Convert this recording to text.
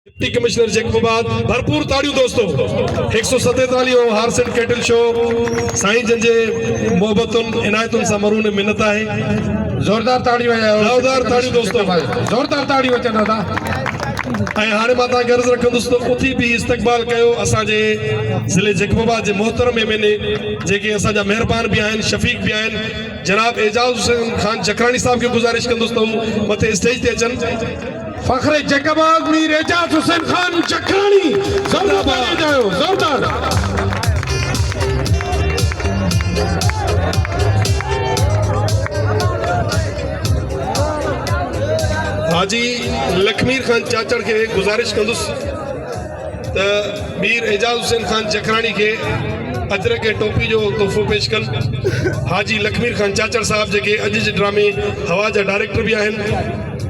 Deputy commissioner Jacobabad भरपूर ताड़ियों दोस्तों 147 हार्स एंड कैटल शो साईं जन जे मोहब्बतुन इनायतुन सां मरून मिन्नत है। जोरदार ताड़ियों जोरदार ताड़ियों दोस्तों, जोरदार ताड़ियों अचनि दादा। हाणे मां तव्हां गर्ज़ रखंदुसि त उथी बि इस्तक़बाल कयो असांजे ज़िले जैकबाबाद जे मोहतरम एमएलए जेके असांजा मेहरबान भी आहिनि, शफ़ीक भी आहिनि, जनाब एजाज़ हुसैन खान चकराणी साहब खे गुज़ारिश कंदुसि त हू मथे स्टेज ते अचनि। फखरे जैकबाबाद मीर एजाज हुसैन खान चकराणी जोरदार जाओ जोरदार। हाजी लखमीर खान चाचड़ के गुजारिश कंदुसि त मीर एजाज हुसैन खान चकराणी के अजर के टोपी जो तोहफ़ो पेश कनि। हाजी लखमीर खान चाचड़ साहब जेके अॼु जे ड्रामे हवा जा डायरेक्टर भी आहिनि।